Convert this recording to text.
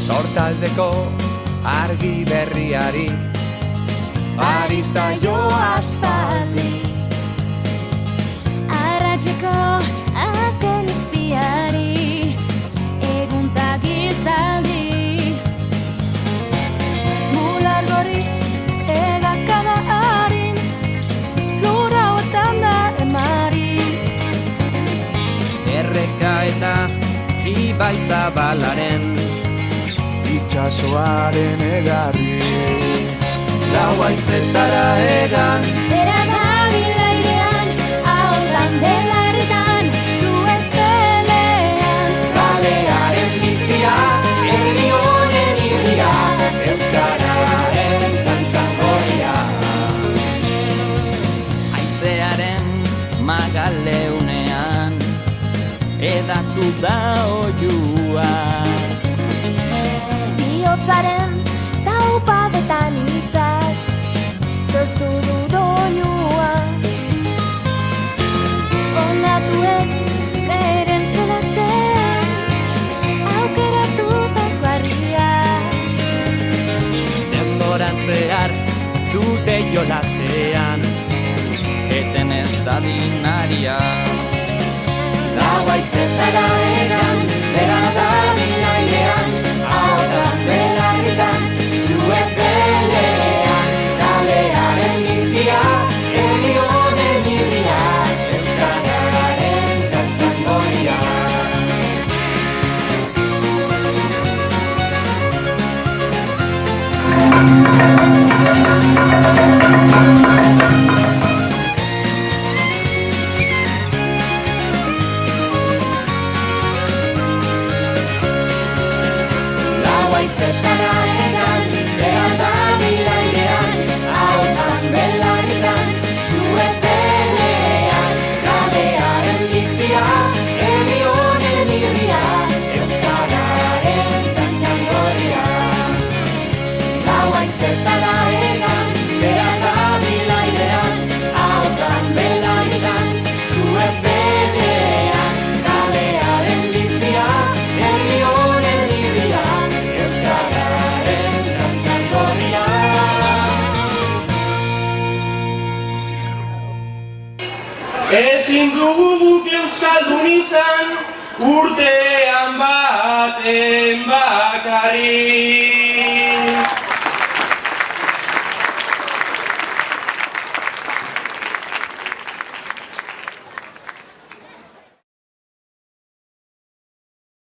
Sortaldeko argi berriari ari zaio aspaldi. Arratseko azken izpiari egun ta gizaldi. Mular gori egakada harin lura hortan da emari. Erreka eta ibai zabalaren itxasoaren egarri. Lau haizetara egan Bera dabil airean, ahotan belarritan, Zuetelean kalearen bizia, herri honen irria, euskararen txantxangoria. Haizearen magaleunean edatu da oiua. bihotzaren taupadetan hitzak sortu du doinua. Olatuek beren solasean aukeratutako harria. Denboran zehar dute jolasean, eten ez dadin aria. Lau haizetara egan, bera dabil airean, ahotan belarritan, zuepelean, kalearen bizia, herri honen irria, euskararen txantxangoria. Lau haizetara egan, bera dabil airean, ahotan belarritan, zuepelean, kalearen bizia, herri honen irria, euskararen txantxangoria. Lau haizetara egan, bera dabil airean, ahotan belarritan, zuepelean, kalearen bizia, herri honen irria, euskararen txantxangoria. Ezin dugu guk euskaldun izan, urtean baten bakarrik.